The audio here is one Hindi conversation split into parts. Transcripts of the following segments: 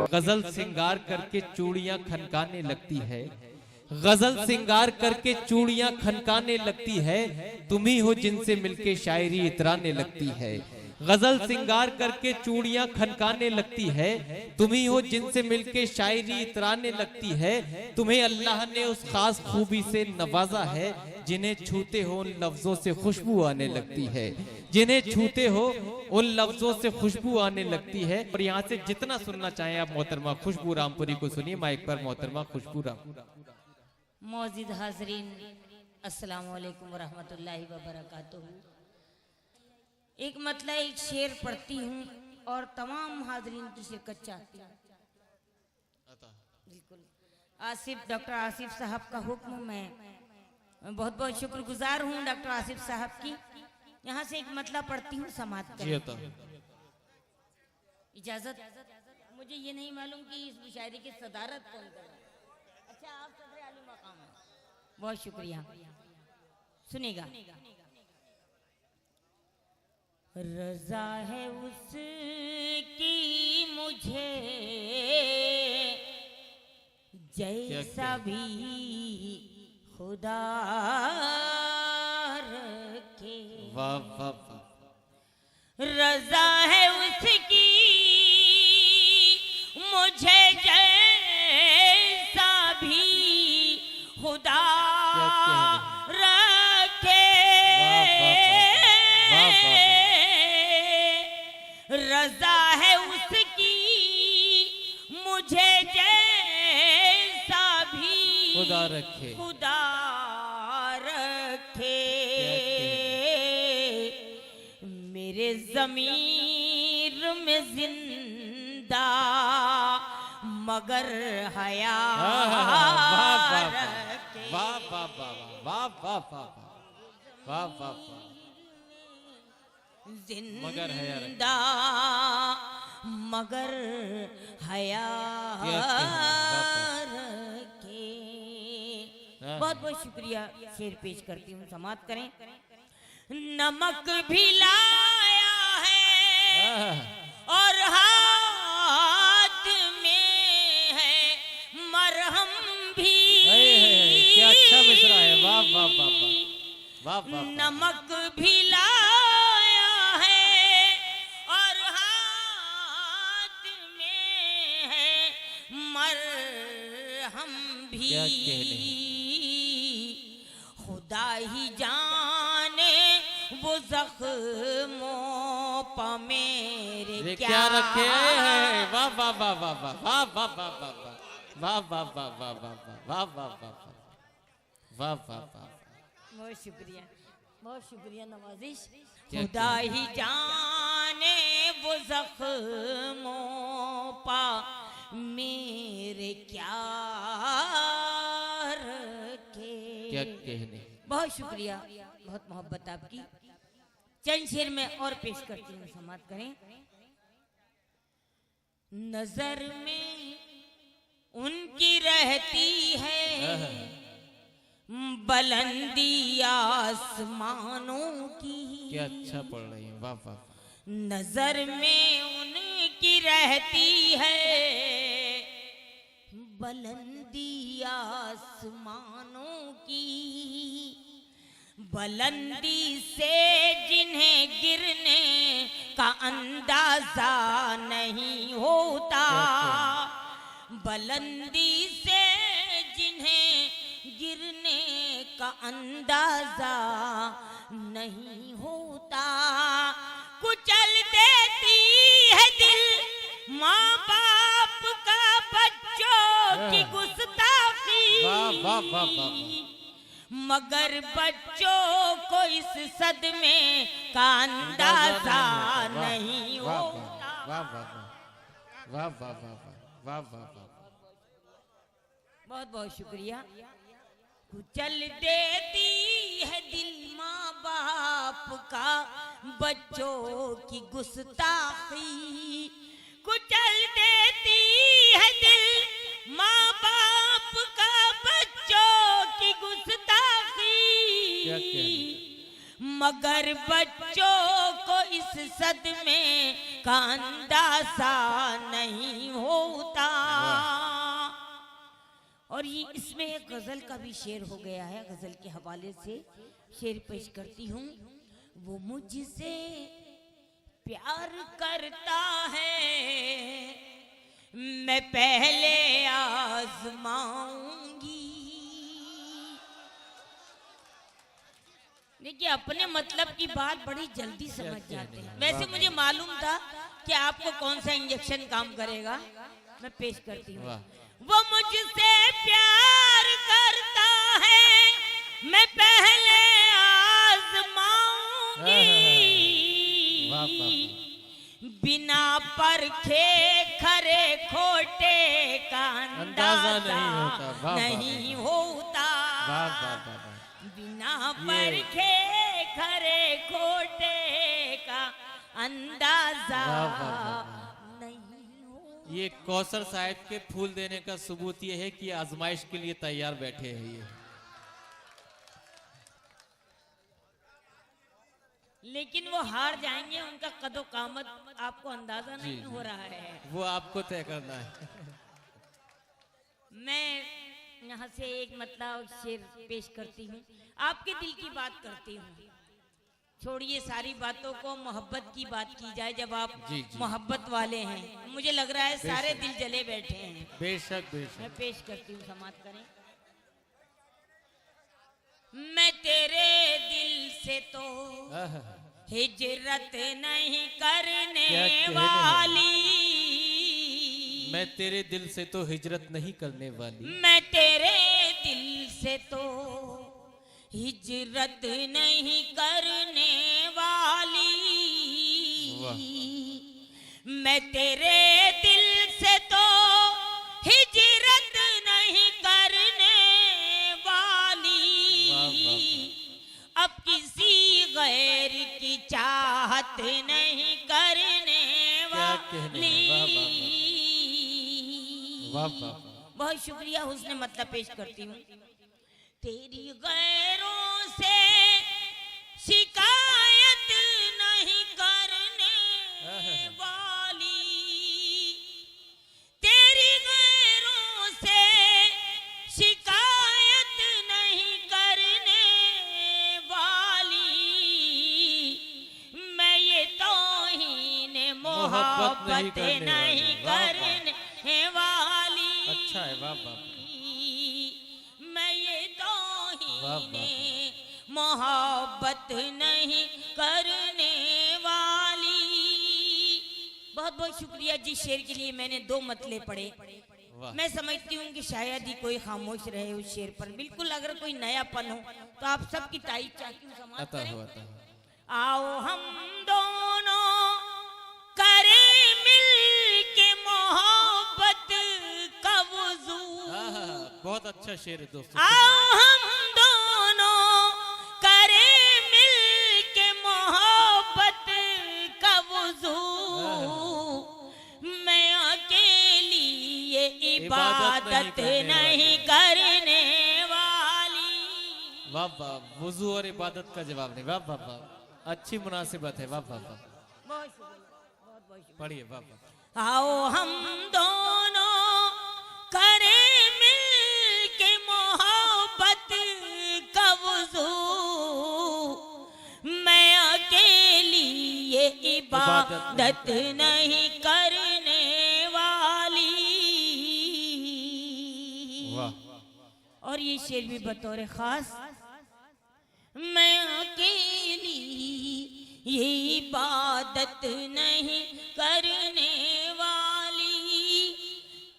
गजल सिंगार करके चूड़ियां खनकाने लगती है, गजल सिंगार करके चूड़ियां खनकाने लगती है, तुम ही हो जिनसे मिलके शायरी इतराने लगती है। गजल सिंगार करके चूड़ियां खनकाने लगती है, तुम ही हो जिनसे मिलके शायरी इतराने लगती है। तुम्हें अल्लाह ने उस खास खूबी से नवाजा है, जिन्हें छूते हो उन लफ्जों से खुशबू आने लगती है, जिन्हें छूते हो उन लफ्जों से खुशबू आने लगती है। और यहाँ से जितना सुनना चाहें आप मोहतरमा खुशबू रामपुरी को सुनिए माइक पर। मोहतरमा खुशबू राम। मौजूद हाजरीन अस्सलाम वालेकुम वरहमतुल्लाहि वबरकातुहू। एक मतलब एक शेर पढ़ती हूँ और तमाम हाजरीन की शिरकत चाहती हूँ। बिल्कुल आसिफ, डॉक्टर आसिफ साहब का हुक्म, मैं बहुत बहुत शुक्रगुजार हूँ डॉक्टर आसिफ साहब की। यहाँ से एक मतलब पढ़ती हूँ, समाप्त करें। इजाजत। मुझे ये नहीं मालूम कि इस मुशायरे की सदारत कौन कर रहा है। अच्छा, आप सदर आलू मकाम हैं, बहुत शुक्रिया। सुनेगा। रजा है उसकी मुझे जैसा भी खुदा रखे। वाह वाह वाह। रजा है उसकी मुझे जैसा भी खुदा रखे। रजा है उसकी मुझे जैसा भी खुदा रखे, खुदा रखे। मेरे ज़मीर में जिंदा मगर हया रखे। वाह वाह वाह वाह वाह वाह वाह वाह। जिंदा मगर हया रखे। बहुत बहुत शुक्रिया। शेर पेश करती हूँ, समाप्त करें। नमक भी लाया है और हाथ में है मरहम भी। क्या अच्छा मिसरा है। वाह वाह वाह वाह वाह। नमक भी लाया है और हाथ में है मरहम भी। क्या कहने। खुदा ही जाने वो जख्मों पर मेरे क्या रखे हैं। वाह वाह वाह वाह वाह वाह वाह वाह वाह वाह वाह वाह वाह वाह वाह वाह वाह वाह वाह। बहुत शुक्रिया, बहुत शुक्रिया नवाजिश। खुदा ही जाने वो जख्मों पा मेरे क्या रखे। क्या कहने। बहुत शुक्रिया, बहुत मोहब्बत आपकी। चंद शेर में और पेश करती हूँ, समाप्त करें। नजर में उनकी रहती है बुलंदी आसमानों की। क्या अच्छा पढ़ रही है। वाह वाह। नजर में उनकी रहती है बुलंदी आसमानों की। बुलंदी से जिन्हें गिरने का अंदाजा नहीं होता। बुलंदी से जिन्हें गिरने का अंदाजा नहीं होता। कुचल देती है दिल माँ बाप का बच्चों की गुस्ताखी। वाह वाह वाह। मगर बच्चों को इस सदमे का अंदाजा नहीं होता। वाह वाह वाह वाह वाह वाह वाह। बहुत बहुत शुक्रिया। कुचल देती है दिल माँ बाप का बच्चों की गुस्ताखी। कुचल देती है दिल माँ बाप का बच्चों की गुस्ताखी। मगर बच्चों को इस सदमे का अंदाजा नहीं होता। और ये इसमें एक गजल का भी शेर हो गया है, गजल के हवाले से शेर पेश करती हूँ। वो मुझसे प्यार करता है, मैं पहले आजमाऊंगी। देखिए, अपने मतलब की बात बड़ी जल्दी समझ जाते हैं। वैसे मुझे मालूम था कि आपको कौन सा इंजेक्शन काम करेगा। मैं पेश करती हूँ। वो मुझसे प्यार करता है, मैं पहले आजमाऊंगी। बिना परखे खरे खोटे का अंदाजा नहीं होता। बिना परखे खरे खोटे का अंदाजा नहीं होता। ये कौसर साहब के फूल देने का सबूत ये है कि आजमाइश के लिए तैयार बैठे हैं ये। लेकिन वो हार जाएंगे, उनका कदो कामत आपको अंदाजा नहीं हो रहा है। वो आपको तय करना है। मैं यहाँ से एक मतलब शेर पेश करती हूँ, आपके दिल की बात करती हूँ। छोड़िए सारी बातों को, मोहब्बत की बात की जाए। जब आप मोहब्बत वाले हैं, मुझे लग रहा है सारे दिल जले बैठे हैं। बेशक बेशक। मैं पेश करती हूँ, समाप्त करें। मैं तेरे दिल से तो हिजरत नहीं करने वाली। मैं तेरे दिल से तो हिजरत नहीं करने वाली। मैं तेरे दिल से तो हिजरत नहीं करने वाली। मैं तेरे दिल से तो हिजरत नहीं करने वाली। अब किसी गैर की चाहत नहीं करने वाली। बहुत शुक्रिया, हुस्न मतलब पेश करती हूँ। तेरी गैरों से शिकायत नहीं करने वाली। तेरी गैरों से शिकायत नहीं करने वाली। मैं ये तौहीन मोहब्बत नहीं करने वाली। अच्छा है, वाह वाह। मैं ये तौहीन मोहब्बत नहीं करने वाली। बहुत बहुत शुक्रिया। जिस शेर के लिए मैंने 2 मतले पढ़े, मैं समझती हूँ कि शायद ही कोई खामोश रहे उस शेर पर। बिल्कुल अगर कोई नयापन हो तो आप सबकी तारीफ चाहती हूँ, समाप्त करें। आओ हम दोनों करें मिल के मोहब्बत का वुज़ू। बहुत अच्छा शेर है दोस्तों। आओ हम दोनों करें मिल के मोहब्बत का वुज़ू। मैं अकेली ये इबादत नहीं करने वाली। वाह वाह, वुज़ू और इबादत का जवाब नहीं। वाह वाह वाह, अच्छी मुनासिबत है। वाह वाह वाह, पढ़िए। वाह वाह। आओ हम दोनों करें मिल के मोहब्बत का वुज़ू। मैं अकेली ये इबादत नहीं करने वाली। वाह। और ये शेर भी बतौर खास। मैं अकेली ये इबादत नहीं करने वाली।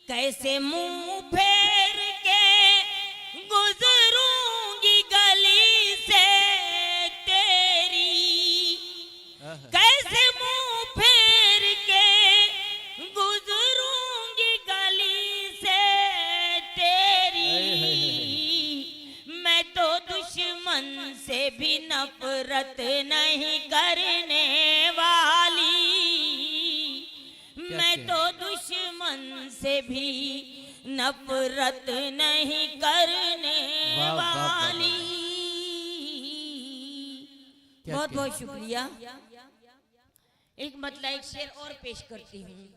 कैसे मुंह फेर के गुजरूंगी गली से तेरी। कैसे मुंह फेर के गुजरूंगी गली से तेरी। मैं तो दुश्मन से भी नफरत नहीं करने वाली। मैं तो दुश्मन से भी नफरत नहीं करने वाली। बहुत बहुत शुक्रिया। एक मतलब एक शेर और पेश करती हूँ,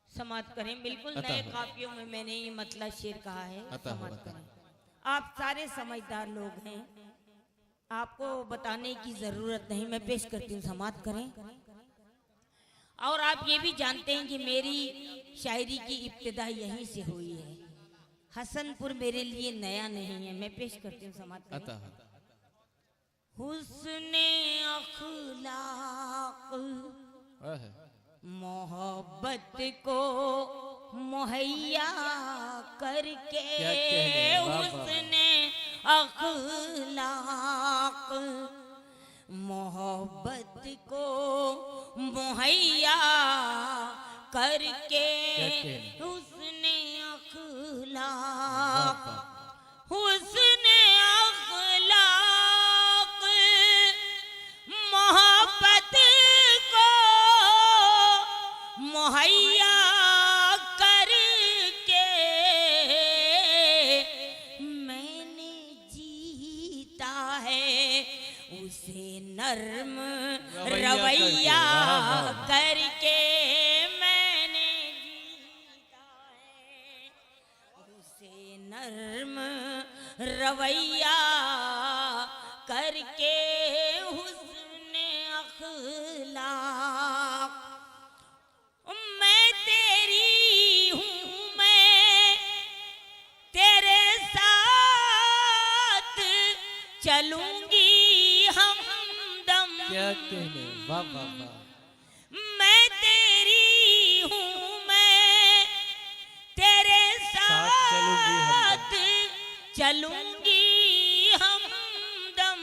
समाप्त करें। बिल्कुल नए काफियों में मैंने ये मतलब शेर कहा है, समाप्त करें। आप सारे समझदार लोग हैं, आपको बताने की जरूरत नहीं, मैं पेश करती हूँ, समाप्त करें। और आप ये भी जानते हैं कि मेरी शायरी की इब्तिदा यहीं से हुई है। हसनपुर मेरे लिए नया नहीं है। मैं पेश करती हूँ, समाप्त करें। हुस्ने अखलाक मोहब्बत को मुहैया करके, हुस्ने अखलाक मोहब्बत को मुहैया करके, हुस्ने अखलाक हुस्ने अखलाक मोहब्बत को मुहैया करके मैंने जीता है उसे नर्म रवैया करके, मैंने जीता है उसे नर्म रवैया करके, हुस्ने अखलाक। मैं तेरी हूँ, मैं तेरे साथ चलूंगी हमदम। क्या कहने, वाह वाह वाह। मैं तेरी हूँ, मैं तेरे साथ चलूंगी हमदम।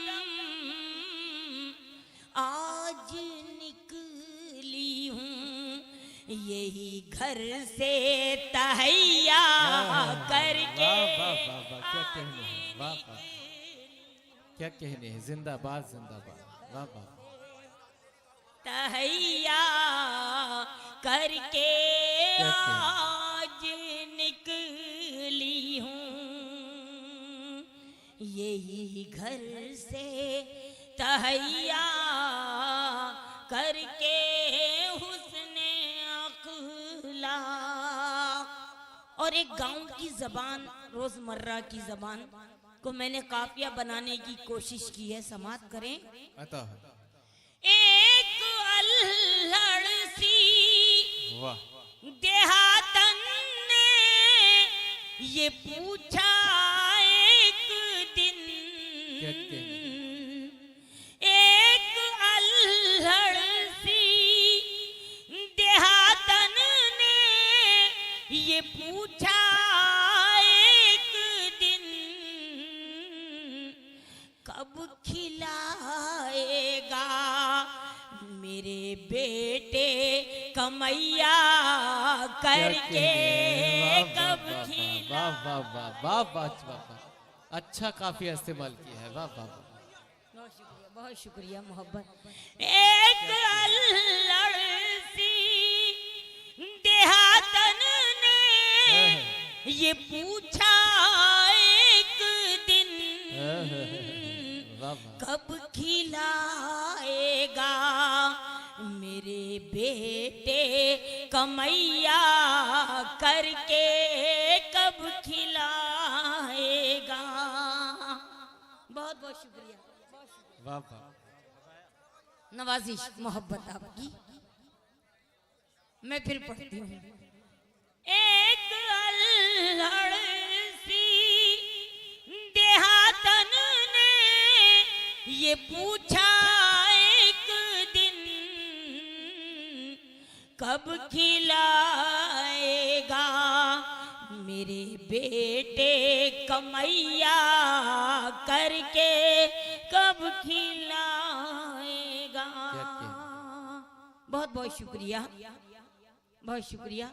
आज निकली हूँ यही घर से तहैया करके। क्या कहने, वाह वाह, क्या कहने हैं, जिंदाबाद जिंदाबाद, वाह वाह। तहैया करके आज निकली हूँ यही घर से तहैया करके, हुस्ने अखलाक। और एक गांव की जबान, रोजमर्रा की जबान को मैंने काफिया बनाने की कोशिश की है, समाप्त करें। एक अल्हड़ सी देहातन ने ये पूछा एक दिन, एक अल्हड़ सी देहातन ने ये पूछा एक दिन, कब खिलाएगा मेरे बेटे कमैया करके, कब खिला। वाह वाह वाह वाह वाह वाह, अच्छा काफी इस्तेमाल किया है, वाह वाह। बहुत शुक्रिया, बहुत शुक्रिया मोहब्बत। एक अल्हड़ सी देहातन ने ये पूछा एक दिन, कब खिलाएगा मेरे बेटे कमैया करके, कब खिलाएगा। बहुत बहुत शुक्रिया, वाह वाह। नवाजिश मोहब्बत आपकी। मैं फिर पढ़ती हूँ। एक अल्हड़ सी देहातन ने ये पूछा एक दिन, कब खिलाएगा मेरे बेटे कमैया करके, कब खिलाएगा। बहुत बहुत शुक्रिया, बहुत शुक्रिया,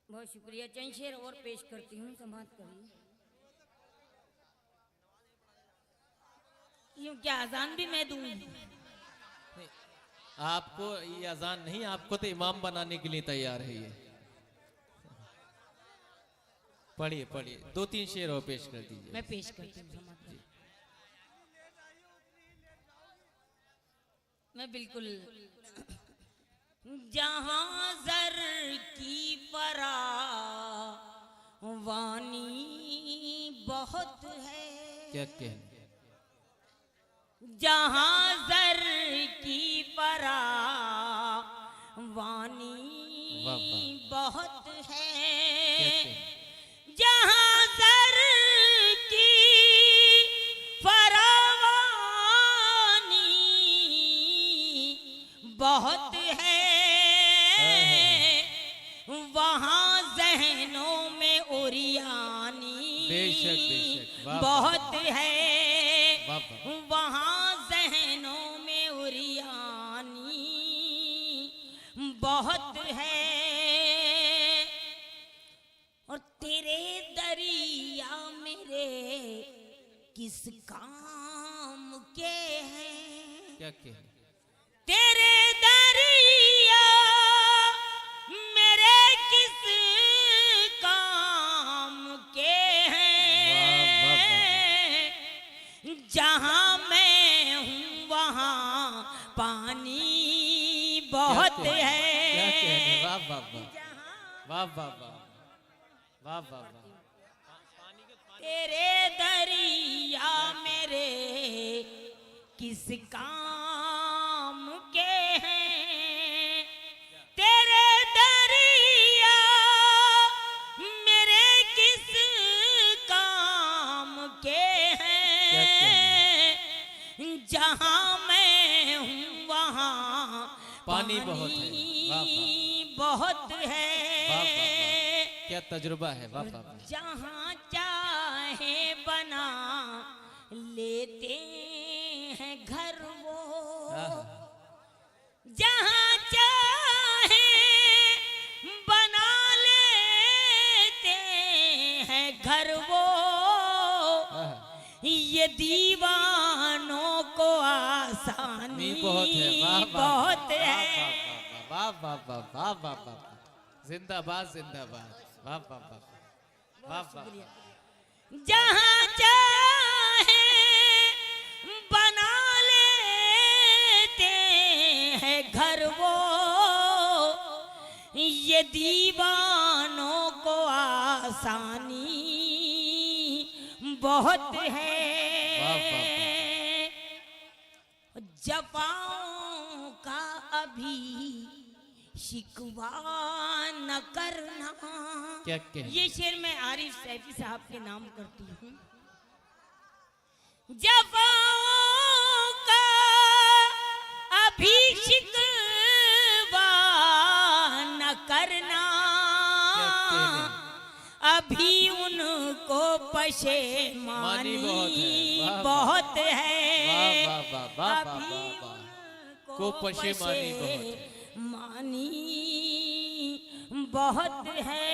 बहुत शुक्रिया। चंद शेर और पेश करती हूँ, समाप्त करिए। यूं क्या अजान भी मैं दूंगी? आपको ये अजान नहीं, आपको तो इमाम बनाने के लिए तैयार है ये। पढ़िए पढ़िए, दो तीन शेर और पेश कर दीजिए। मैं पेश करती हूँ, समाप्त करिए। मैं बिल्कुल जहां जर की वानी बहुत है, क्या कहने, जहां जर की वानी वाह वाह, बहुत क्या है, कहने, जहां जर की फरावानी बहुत है, वहां जहनों में उरियानी बेशक बेशक, वाह वाह, बहुत है, वाह वाह, वहां जहनों में उरियानी बहुत है। और तेरे दरिया मेरे किस काम के हैं, क्या कहने, तेरे दरिया मेरे किस काम के वाह वाह वाह, हैं, जहां मैं हूँ वहां पानी बहुत क्या कहने, क्या कहने, है, वाह वाह वाह, वाह वाह वाह, वाह वाह वाह, तेरे दरिया मेरे किस काम के हैं, तेरे दरिया मेरे किस काम के क्या हैं, जहां मैं हूँ वहां पानी बहुत है, वाह वाह, बहुत वाह वाह है, वाह, क्या तजुर्बा है, वाह वाह वाह, जहां चाहे बना लेते हैं घर वो, आहा, जहां चाहे बना लेते हैं घर वो, आहा, ये दीवानों को आसानी नी बहुत है, वाह वाह, बहुत वाह, है, वाह वाह वाह वाह वाह वाह वाह, जिंदाबाद जिंदाबाद, वाह वाह वाह, वाह वाह, जहां चाहे बना लेते हैं घर वो, ये दीवानों को आसानी बहुत है, वाह वाह, जफाओं का अभी शिकवा न करना। क्या कहने, ये शेर मैं आरिफ सैफी साहब के नाम करती हूँ। जफाओं का अभी शिकवा न करना, क्या कहने, अभी उनको मानी पशेमानी बहुत बहुत है, है, वाह वाह वाह वाह वाह अभी वाह वाह, उनको को पशेमानी बहुत है, मानी बहुत है।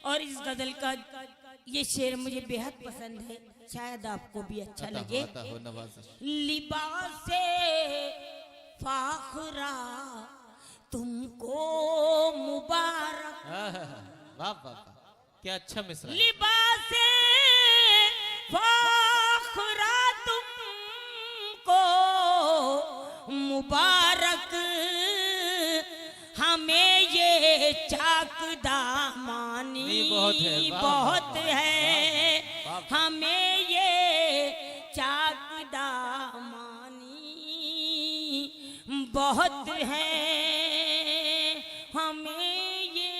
और इस गजल का ये शेर मुझे बेहद पसंद है, शायद आपको भी अच्छा लगे। आता हो नवाज़िश, लिबास फाखरा तुमको मुबारक, आहा, वाह वाह वाह, क्या अच्छा मिसरा है, लिबास फाखरा तुमको मुबारक, हमें ये चाक दामानी नहीं, बहुत है, वाह, बहुत वाह, है, वाह, वाह, हमें ये चाक दामानी बहुत है, हमें ये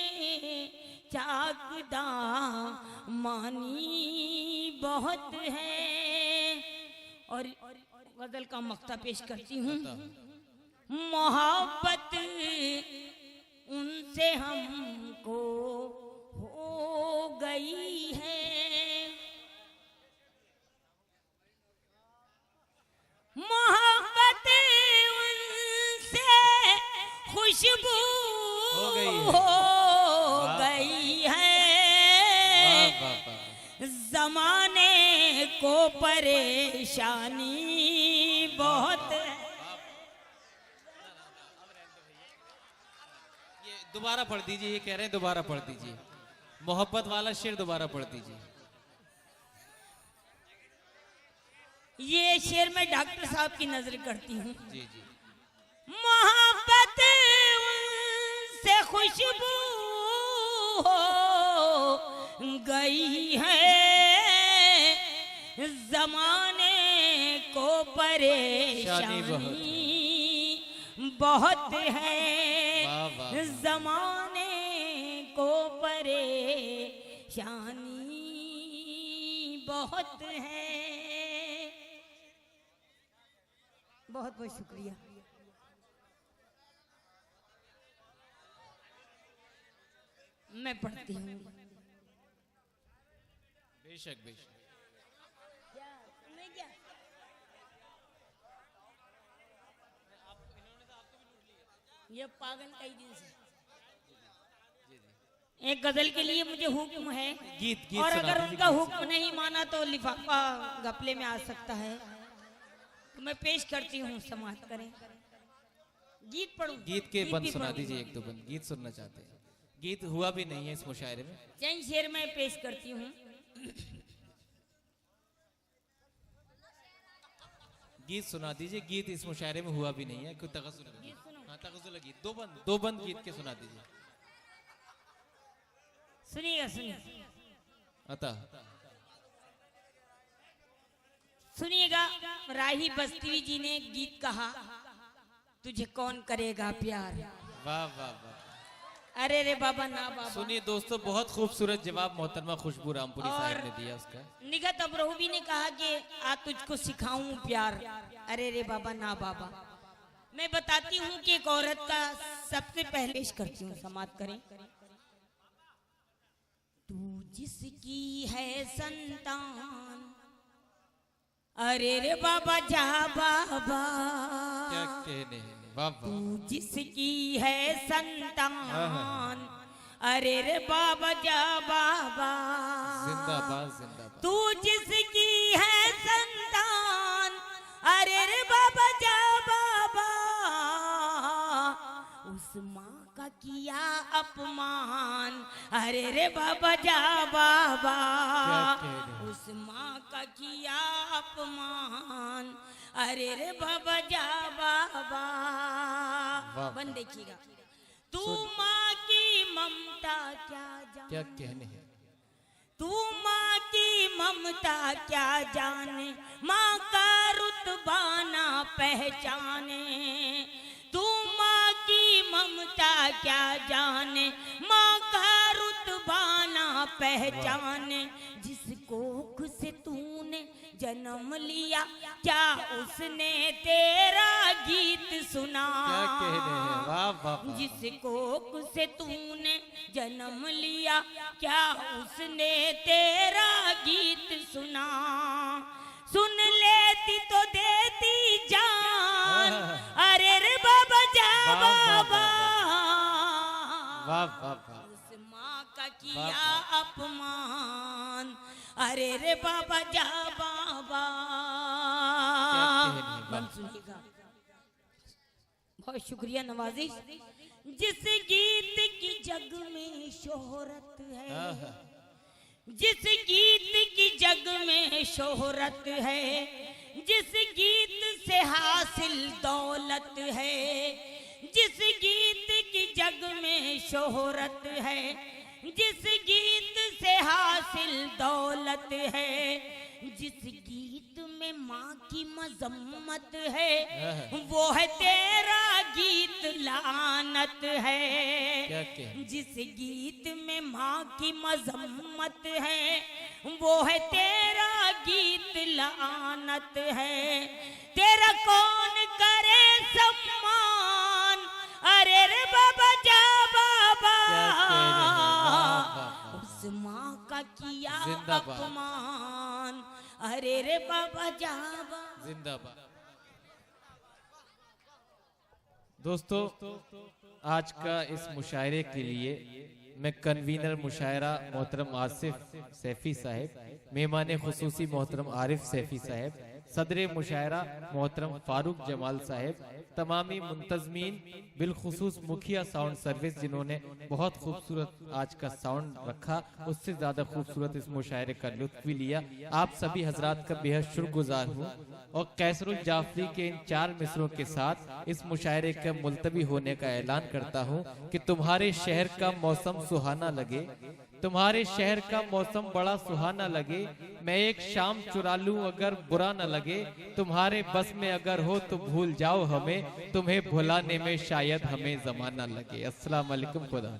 चाक दामानी बहुत है। और गजल का मक्ता पेश करती हूँ। मोहब्बत उनसे हमको हो गई है, मोहब्बत उनसे खुशबू हो गई है, हो वाह, गई है, वाह वाह वाह, जमाने को परेशानी बहुत है। ये दोबारा पढ़ दीजिए, ये कह रहे हैं दोबारा पढ़ दीजिए, मोहब्बत वाला शेर दोबारा पढ़ दीजिए। ये शेर मैं डॉक्टर साहब की नजर करती हूँ। जी जी। मोहब्बत से खुशबू हो गई है, जमाने को परेशानी बहुत है, वाह वाह। जमाने को परेशानी बहुत है। बहुत बहुत शुक्रिया। मैं पढ़ती हूँ। बेशक बेशक। ये पागल कई दिन से एक गजल के लिए मुझे हुक्म है, गीत और अगर उनका हुक्म नहीं माना तो लिफाफा गपले में आ सकता है। तो मैं पेश करती हूँ, समाप्त करें। गीत पढ़ूं? गीत के बंद सुना पढ़ूं? दीजिए, एक दो बंद गीत सुनना चाहते हैं। गीत हुआ भी नहीं है इस मुशायरे में। चंद शेर मैं पेश करती हूँ। गीत सुना दीजिए। गीत इस मुशायरे में हुआ भी नहीं है। कोई तगज़ुल है? गीत सुनो। हाँ तगज़ुल गीत। दो बंद गीत के सुना दीजिए। सुनिएगा सुनिए अतः सुनिएगा। राही बस्ती जी ने गीत कहा, तुझे कौन करेगा प्यार। वाह वाह वाह। अरे रे बाबा ना बाबा। सुनिए दोस्तों, बहुत खूबसूरत जवाब मोहतरमा खुशबू रामपुरी साहब ने दिया उसका। निगत अब्रोहवी ने कहा कि आ तुझको सिखाऊं प्यार। अरे रे बाबा ना बाबा। मैं बताती हूँ कि एक औरत का सबसे पहले पेश करती हूँ, समाप्त करें। तू जिसकी है संतान, अरे रे बाबा जा बाबा। क्या कहने हैं। वाह वाह। तू जिसकी है संतान, अरे रे बाबा जा बाबा। जिंदाबाद जिंदाबाद। तू जिसकी है संतान, अरे रे बाबा जा बाबा। उस माँ का किया अपमान, अरे रे बाबा जा बाबा। उस माँ का किया अपमान, अरे रे बाबा जा बाबा। बन देखिएगा। तू माँ की ममता क्या जाने, क्या कहने हैं। तू माँ की ममता क्या जाने, माँ का रुतबा ना पहचाने। तू माँ की ममता क्या जाने, माँ का रुतबा ना पहचाने। जिस कोख से तूने जन्म लिया, क्या उसने तेरा गीत सुना। क्या कहने हैं। वाह वाह। जिस कोख से तूने जन्म लिया, क्या उसने तेरा गीत सुना। सुन लेती तो देती जान, अरे रे बाबा जा बाबा। वाह वाह वाह। उस माँ का किया अपमान, अरे रे बाबा जा बाबा। सुनिएगा। बहुत शुक्रिया नवाजिश। जिस गीत की जग में शोहरत है, जिस गीत की जग में शोहरत है, जिस गीत से हासिल दौलत है, जिस गीत की जग में शोहरत है, जिस गीत से हासिल दौलत है, जिस गीत में माँ की मजम्मत है, वो है तेरा गीत लानत है। क्या कहने। जिस गीत में माँ की मजम्मत है, वो है तेरा गीत लानत है। तेरा कौन करे सम्मान, अरे रे बाबा जा बाबा। उस माँ का किया अपमान, अरे रे बाबा जा बाबा। जिंदाबाद। दोस्तों, आज का इस मुशायरे के लिए मैं कन्वीनर मुशायरा मोहतरम आसिफ सैफी साहब, मेहमान खुसूसी मोहतरम आरिफ सैफी साहब सदरे मुशायरा मोहतरम फारूक जमाल साहब, तमामी मुंतजमीन, बिलखुसूस मुखिया साउंड सर्विस जिन्होंने बहुत खूबसूरत आज का साउंड रखा, उससे ज्यादा खूबसूरत इस मुशायरे का लुत्फ भी लिया। आप सभी हजरात का बेहद शुक्रगुजार हूँ और कैसरुल जाफरी के इन 4 मिसरों के साथ इस मुशायरे के मुलतवी होने का ऐलान करता हूँ कि तुम्हारे शहर का मौसम सुहाना लगे, तुम्हारे शहर का मौसम बड़ा सुहाना लगे, मैं एक शाम चुरा लूं अगर बुरा न लगे, तुम्हारे बस में अगर हो तो भूल जाओ हमें, तुम्हें भुलाने में शायद हमें जमाना लगे। अस्सलाम वालेकुम, खुदा।